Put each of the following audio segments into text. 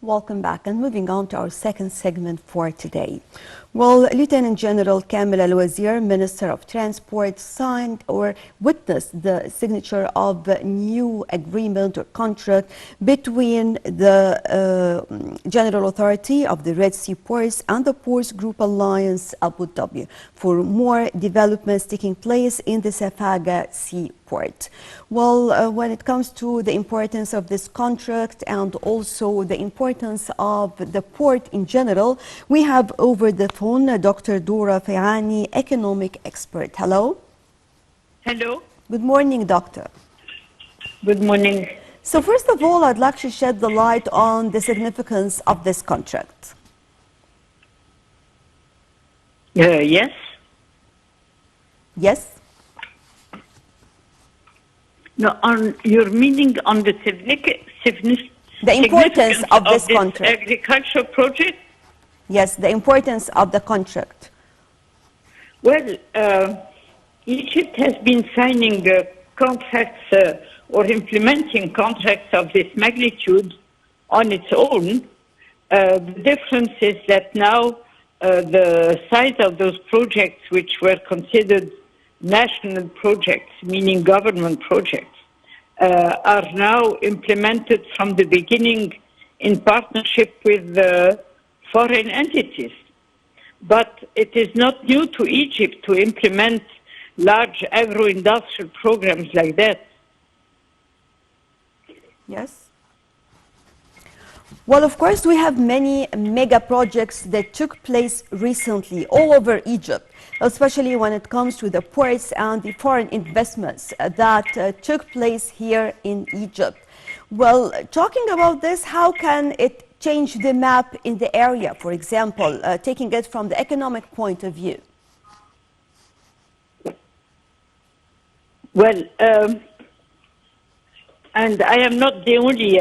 Welcome back, and moving on to our second segment for today. Well, Lieutenant General Kamel Al-Wazir, Minister of Transport, signed or witnessed the signature of a new agreement or contract between the General Authority of the Red Sea Ports and the Ports Group Alliance Abu Dhabi for more developments taking place in the Safaga Sea Port. Well, when it comes to the importance of this contract and also the importance of the port in general, we have over the phone Dr. Dora Fayhany, economic expert. Hello. Hello. Good morning, doctor. Good morning. So first of all, I'd like to shed the light on the significance of this contract. Yes. Yes. No, on your meaning on the importance of this contract. Agricultural project? Yes, the importance of the contract. Well, Egypt has been signing contracts or implementing contracts of this magnitude on its own. The difference is that now the size of those projects, which were considered national projects, meaning government projects, are now implemented from the beginning in partnership with foreign entities. But it is not new to Egypt to implement large agro-industrial programs like that. Yes. Well, of course, we have many mega projects that took place recently all over Egypt, especially when it comes to the ports and the foreign investments that took place here in Egypt. Well, talking about this, how can it change the map in the area, for example, taking it from the economic point of view? Well, and I am not the only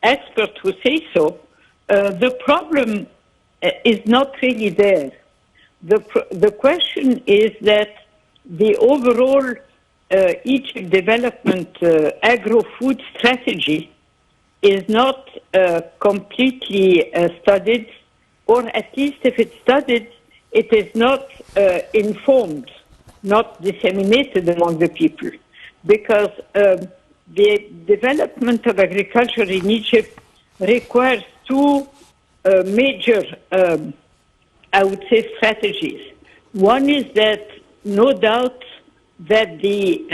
expert who say so. The problem is not really there. The question is that the overall Egypt development agro-food strategy is not completely studied, or at least if it's studied, it is not informed, not disseminated among the people, because the development of agriculture in Egypt requires two major, I would say, strategies. One is that, no doubt, that the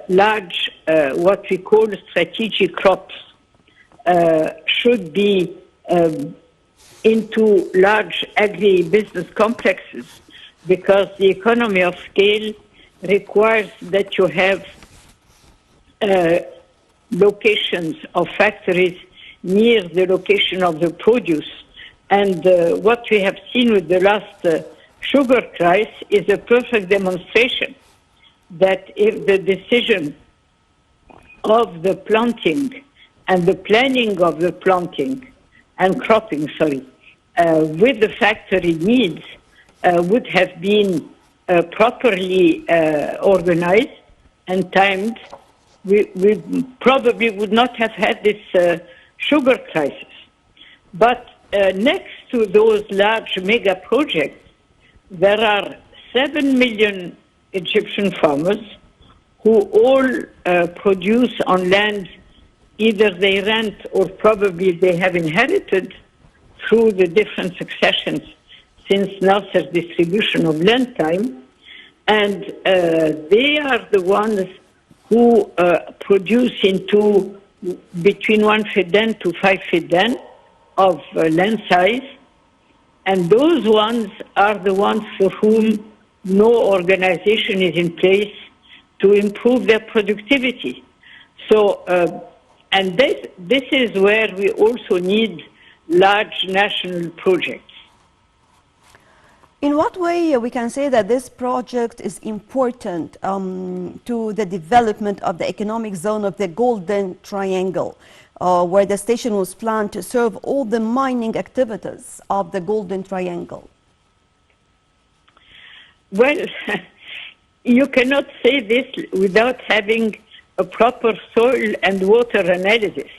large, what we call strategic crops, should be into large agri-business complexes, because the economy of scale requires that you have locations of factories near the location of the produce. And what we have seen with the last sugar crisis is a perfect demonstration that if the decision of the planting and the planning of the planting and cropping, with the factory needs would have been properly organized and timed, we probably would not have had this sugar crisis. But next to those large mega projects, there are 7 million Egyptian farmers who all produce on land either they rent or probably they have inherited through the different successions since Nasser's distribution of land time. And they are the ones who produce into between 1 fiddan to 5 fiddan of land size. And those ones are the ones for whom no organization is in place to improve their productivity. So, and this is where we also need large national projects. In what way we can say that this project is important to the development of the economic zone of the Golden Triangle, where the station was planned to serve all the mining activities of the Golden Triangle? Well, you cannot say this without having a proper soil and water analysis.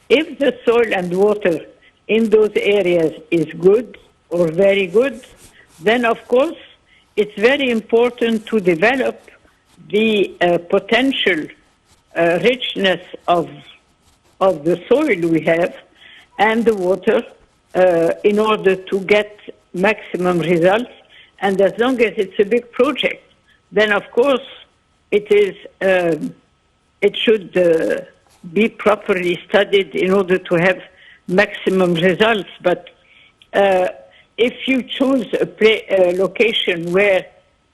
If the soil and water in those areas is good or very good, then of course it's very important to develop the potential richness of the soil we have and the water in order to get maximum results. And as long as it's a big project, then of course it should be properly studied in order to have maximum results. But if you choose a location where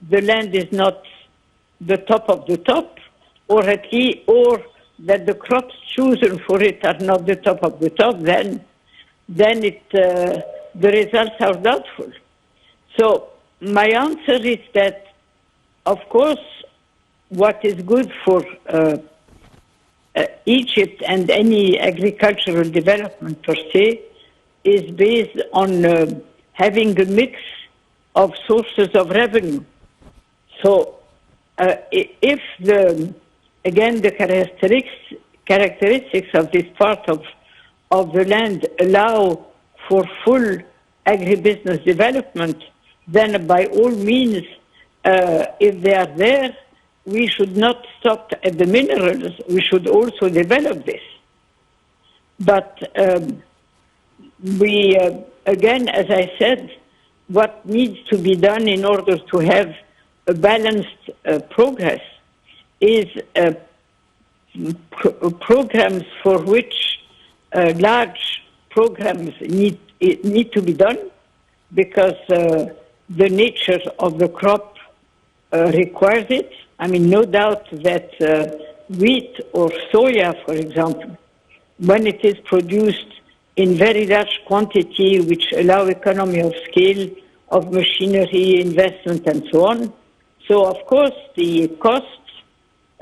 the land is not the top of the top, or at least, or that the crops chosen for it are not the top of the top, then the results are doubtful. So my answer is that, of course, what is good for Egypt and any agricultural development per se is based on having a mix of sources of revenue. So if again the characteristics of this part of the land allow for full agribusiness development, then by all means, if they are there, we should not stop at the minerals, we should also develop this. But again, as I said, what needs to be done in order to have a balanced progress is programs for which large programs need to be done, because the nature of the crop requires it. I mean, no doubt that wheat or soya, for example, when it is produced in very large quantity, which allow economy of scale, of machinery, investment, and so on. So, of course, the costs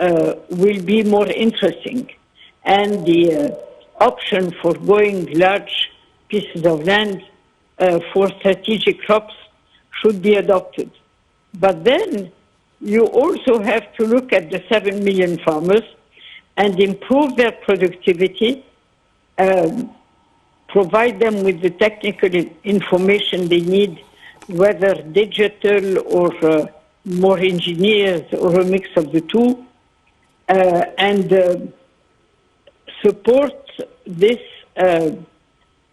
will be more interesting. And the option for going large pieces of land for strategic crops should be adopted. But then you also have to look at the 7 million farmers and improve their productivity, provide them with the technical information they need, whether digital or more engineers or a mix of the two, and support this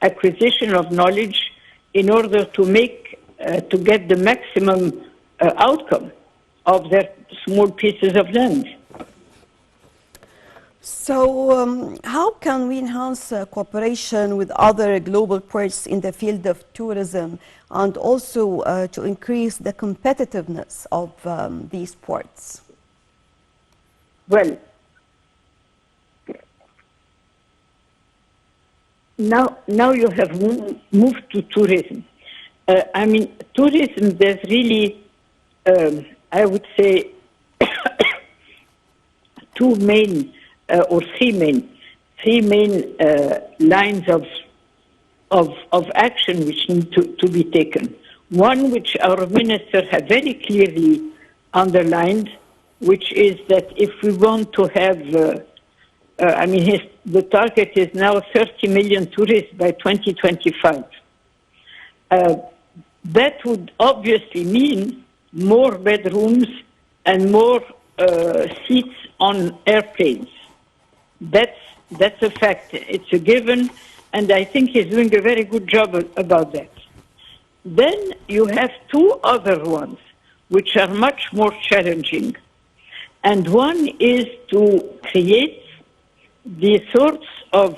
acquisition of knowledge in order to get the maximum outcome of their small pieces of land. So how can we enhance cooperation with other global ports in the field of tourism, and also to increase the competitiveness of these ports? Well, now you have moved to tourism. I mean, tourism, there's really, I would say, three main lines of action which need to be taken. One, which our minister had very clearly underlined, which is that if we want to have, the target is now 30 million tourists by 2025. That would obviously mean more bedrooms and more seats on airplanes. That's a fact. It's a given, and I think he's doing a very good job about that. Then you have two other ones, which are much more challenging. And one is to create the sorts of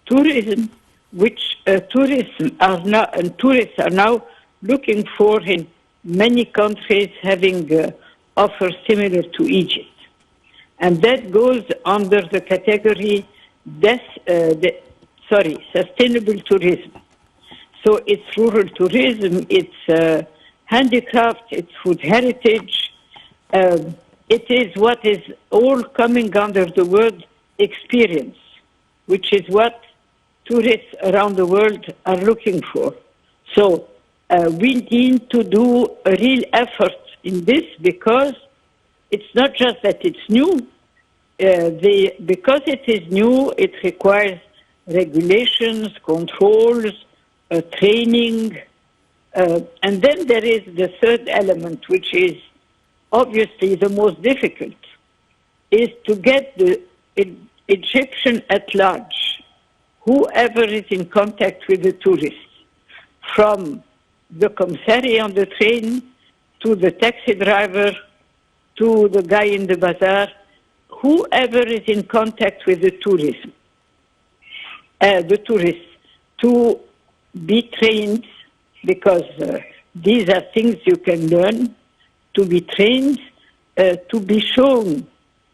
tourism which tourists are now looking for in many countries, having offers similar to Egypt. And that goes under the category sustainable tourism. So it's rural tourism, it's handicraft, it's food heritage. It is what is all coming under the word experience, which is what tourists around the world are looking for. So we need to do a real effort in this, because it's not just that it's new. Because it is new, it requires regulations, controls, training. And then there is the third element, which is obviously the most difficult, is to get the Egyptian at large, whoever is in contact with the tourists, from the commissary on the train to the taxi driver to the guy in the bazaar, whoever is in contact with the tourists, to be trained, because these are things you can learn, to be trained, to be shown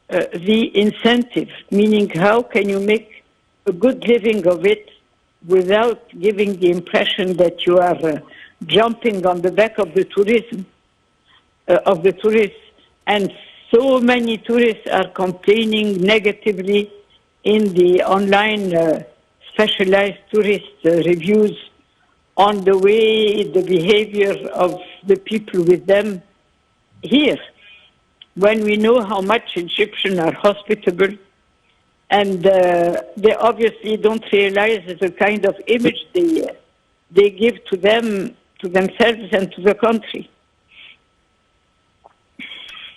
the incentive, meaning how can you make a good living of it without giving the impression that you are jumping on the back of the tourism, of the tourists. And so many tourists are complaining negatively in the online specialized tourist reviews on the way, the behavior of the people with them here, when we know how much Egyptians are hospitable, and they obviously don't realize the kind of image they give to them, to themselves and to the country.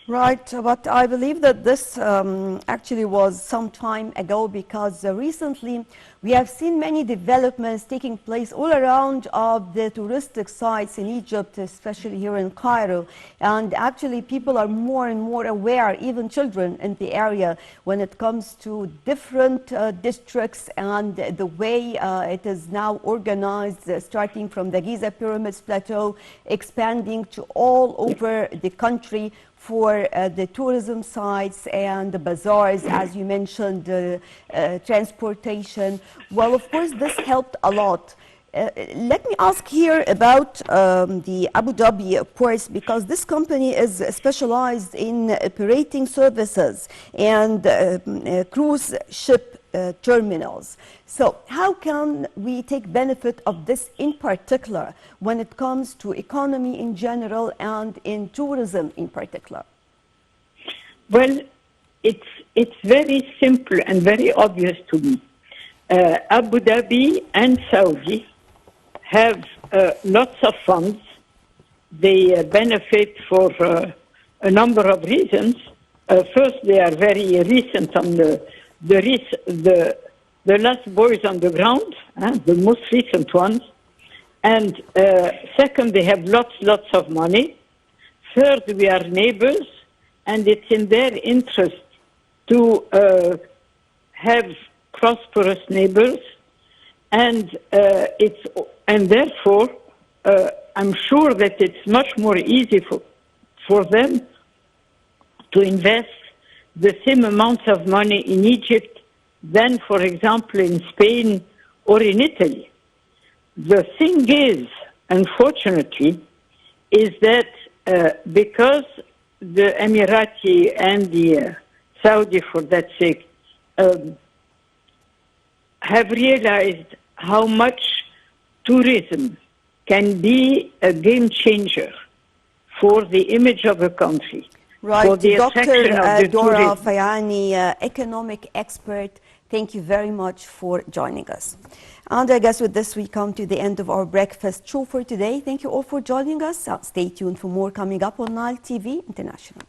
Right, but I believe that this actually was some time ago, because recently we have seen many developments taking place all around of the touristic sites in Egypt, especially here in Cairo. And actually people are more and more aware, even children in the area, when it comes to different districts and the way it is now organized, starting from the Giza Pyramids Plateau, expanding to all over the country, for the tourism sites and the bazaars, as you mentioned, transportation. Well, of course, this helped a lot. Let me ask here about the Abu Dhabi ports, because this company is specialized in operating services and cruise ship terminals. So how can we take benefit of this in particular when it comes to economy in general and in tourism in particular? Well, it's very simple and very obvious to me. Abu Dhabi and Saudi have lots of funds. They benefit for a number of reasons. First, they are very recent on the last boys on the ground, the most recent ones. And second, they have lots of money. Third, we are neighbors, and it's in their interest to have prosperous neighbors. And therefore, I'm sure that it's much more easy for them to invest the same amount of money in Egypt than, for example, in Spain or in Italy. The thing is, unfortunately, is that because the Emirati and the Saudi, for that sake, have realized how much tourism can be a game changer for the image of a country. Right, Dr. Dora Fayhany, economic expert, thank you very much for joining us. And I guess with this we come to the end of our breakfast show for today. Thank you all for joining us. Stay tuned for more coming up on Nile TV International.